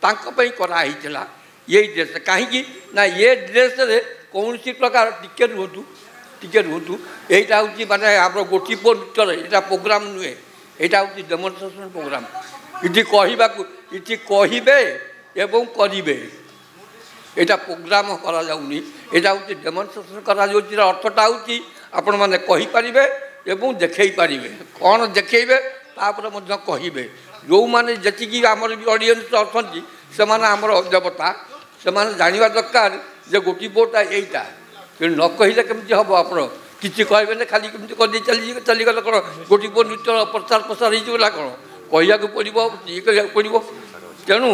कराइला ये ड्रेस कहीं ना ये ड्रेस कौन सी प्रकार टिके रुहतु यहीटा हूँ माने आम गोटीपुओ नृत्य यहाँ प्रोग्राम नुहे यहाँ हूँ डेमोन्स्ट्रेशन प्रोग्राम इटी कहवाकू इटी कहे एवं करेंगे यहाँ प्रोग्राम करा जाउनी यहाँ हूँ डेमोन्स्ट्रेशन करा अर्थटा हूँ आपण मैंने कहींपारे एवं देखई पारे कौन देखइबे तापर कहे जो मैंने जी आमर भी ऑडियंस अच्छा से आमर देवता से जानवा दरकार जे गोटीपुओटा यहीटा कि न कहले केमती हम आप किसी कहबे ना खाली कमी कर चलीगले कौन गोटीपुओ नृत्य प्रचार प्रसार होगा कौन कहवाक पड़ो ये करा पड़ो तेणु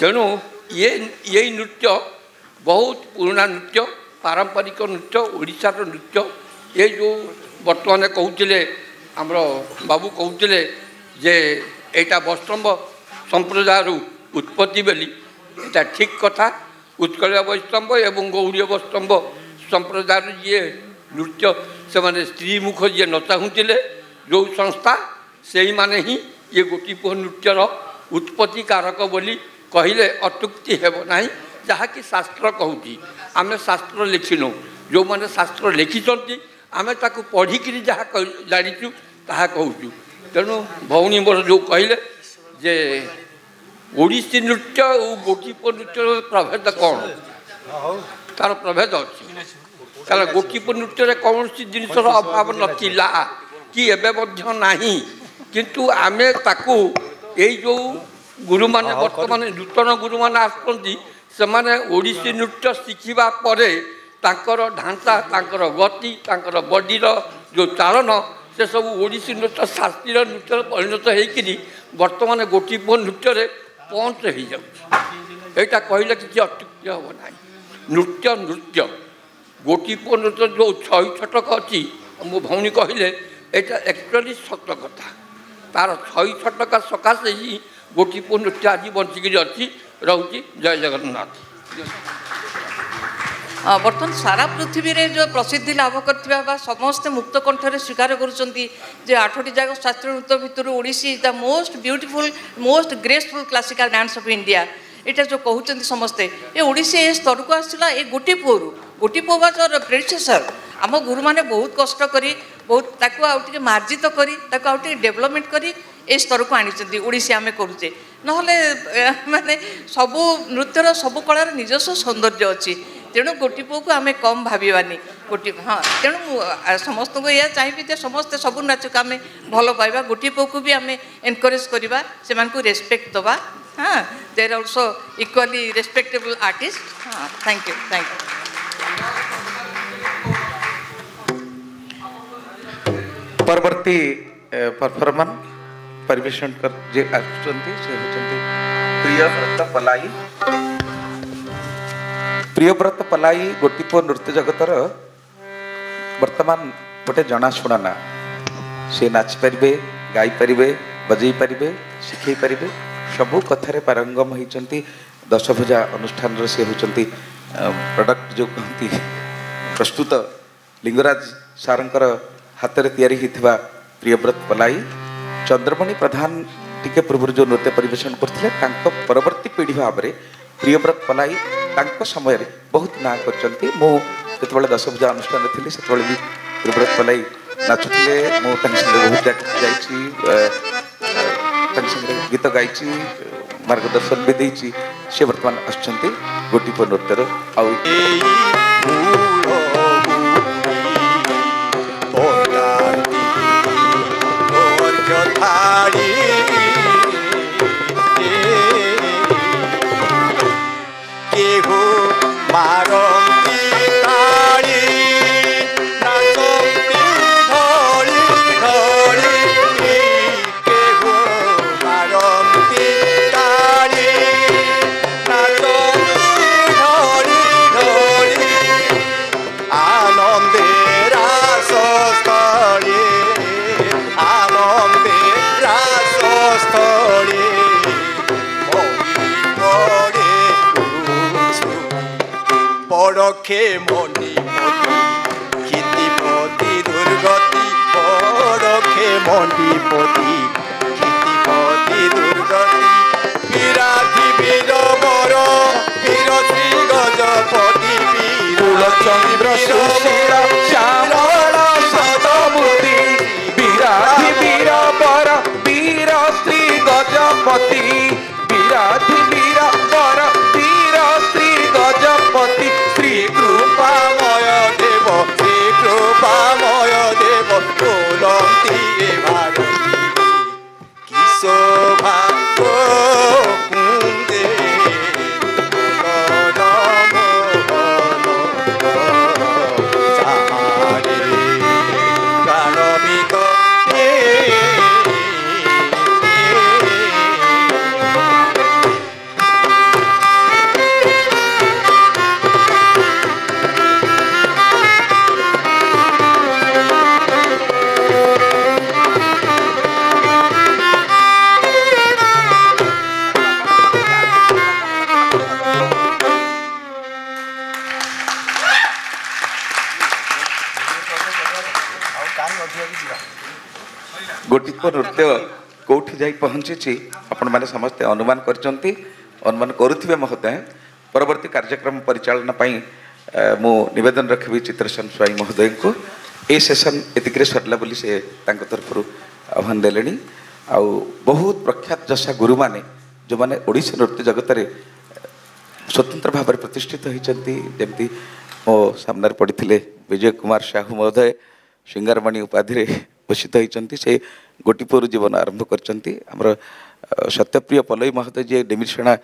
तेणु ये नृत्य बहुत पुराना नृत्य पारंपरिक नृत्य ओडिशार नृत्य ये जो बर्तमान कहते आमर बाबू कहते जे यहाँ वैष्णव संप्रदाय उत्पत्ति बोली यहाँ ठीक कथा उत्कल वैष्णव एवं गौड़ीय वैष्णव संप्रदाय ये नृत्य से माने स्त्री मुख जी न चाहूले जो संस्था से ही माने ही ये गोटीपुओ नृत्यर उत्पत्ति कारक बोली कहले अत्युक्ति हेब नाही जहाँकि शास्त्र कहूँ आम शास्त्र लिखिनु जो मैंने शास्त्र लिखिं आम ताकू पढ़िकी जहाँ जाचु ता कहूँ तेणु भौणी मोर जो कहले जे ओडिसी नृत्य और गोटीपुओ नृत्य प्रभेद कौन तार प्रभेद अच्छी तार गोटीपुओ नृत्य कौन सी जिनसर अभाव नाला कि एवं नाही किंतु आमे ताकू ये जो गुरु माने वर्तमान नूतन गुरु माने आसुँच से ओडिसी नृत्य शिखिबा परे तांकर ढांचा तांकर गति तांकर बॉडीर जो चालन से सब ओडिसी नृत्य शास्त्रीय नृत्य परिणत होकर वर्तमान गोटीपुओ नृत्य पंच हो जाटा कहले किसी अत्युक्ति हम ना नृत्य नृत्य गोटीपुओ नृत्य जो छई छटक अच्छी मो भौणी कहले यहाँ एक्चुअली सत कथा तार छई छटक सकाशे ही गोटीपुओ नृत्य आज बंचिकी अच्छी रोची जय जगन्नाथ। बर्तमान सारा पृथ्वी रे जो प्रसिद्धि लाभ करथिबा समस्त मुक्त कंठरे स्वीकार करुचंती जे 8टी जाग शास्त्रीय नृत्य भितर Odissi is the most beautiful most graceful classical dance of India एटा जो कहउचंती समस्ते ए ओडिसी ए स्तर को आसिला ए गोटीपुओ वाजर प्रेडिसेसर आम गुरु माने बहुत कष्ट करी बहुत ताकू आउटे मार्जित करी ताकू आउटे डेवलपमेंट करी ए स्तर को आनी ओडिसी आम करुचे नहले माने सबू नृत्यर सबू कलार निजस्व सौंदर्य अच्छी तेणु गोटीपुओ को आम कम भावानी गोटी हाँ तेणु समस्त को यह चाहिए समस्ते सबू नाच को आम भल पाइबा गोटीपुओ को भी आम एनकरेज करवा से रेस्पेक्ट दवा हाँ देर ऑल्सो इक्वाली रेस्पेक्टेबल आर्टिस्ट हाँ थैंक यू परवर्ती परफॉर्मेंस परिवेशन कर जे आसुचंती से होचंती प्रियव्रत पलाई। प्रियव्रत पलाई गोटीपुओ नृत्य जगतर वर्तमान गोटे जनाशुना ना से नाची पारे गाई पारे बजई पारे शिखई पारे सबू कथार पारंगम होती 10 भुजा अनुष्ठान से होती प्रोडक्ट जो कहती प्रस्तुत लिंगराज सारंकर हाथ में तैयारी होता प्रियव्रत पलाई चंद्रमणि प्रधान टिके पूर्व जो नृत्य परिवेशन करते परवर्ती पीढ़ी भाव में प्रियव्रत पलाई समय बहुत ना कर मुझे 10 भुजा अनुष्ठान थी से भी प्रियव्रत पलाई नाचुले बहुत जा गीत गाई मार्गदर्शन भी देती सी बर्तमान आसुँच गोटीपुओ नृत्यर रखे मणि मति दुर्गति रखे मणि गजपति क्षितिपति दुर्गति विराधि वीर वर वीर श्री गजपति चंद्र सुशील श्यामल सतमूर्ति विराधि वीर वर वीर श्री गजपति विराधि वीर वर वीर श्री गजपति श्री कृपामय देव श्री कृपामय देव बोलती ए भारती कि शोभा कुंदे गोटिपुर नृत्य कौटी जाई पहुँची आपण मैंने समस्ते अनुमान करचंती अनुमान करुथिबे महोदय परवर्ती कार्यक्रम परिचालना पाई मु निवेदन रखिबी चित्रसेन स्वाई महोदय को ए सेशन एतिकरे सरला बोली से तांको तरफरु आह्वान देलेनी आ बहुत प्रख्यात जसा गुरु माने जो माने ओडिसा नृत्य जगत रे स्वतंत्र भाव प्रतिष्ठित होइचंती जेमती मो सामने पड़िथिले विजय कुमार साहू महोदय सिंगारमणि उपाधि भूषित होती से गोटीपुर जीवन आरंभ कर सत्यप्रिय पलई महोदय जी डेमिरसेना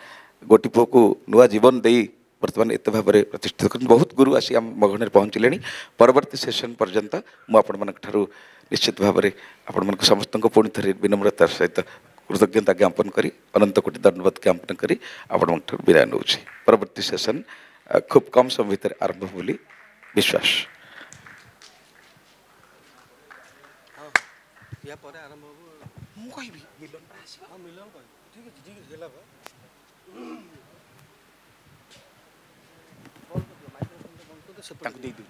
गोटीपुर को नुआ जीवन दे बर्तमान एत भाव में प्रतिष्ठित कर बहुत गुरु आसी आम मगणे पहुँचले परवर्ती सेशन पर्यंत मुझे निश्चित भाव में आपण समस्त पुणी थे विनम्रतार सहित कृतज्ञता ज्ञापन करी अनंत कोटि दंडवत ज्ञापन करी आपण विदाय नौ परवर्ती सेशन खूब कम समय भितर आरंभ बोली विश्वास। या पर आरंभ हो मु कहबी मिलन आसी हां मिलन कह ठीक है हेला बा बंद कर माइक्रोफोन बंद कर दे से ताकू दे दू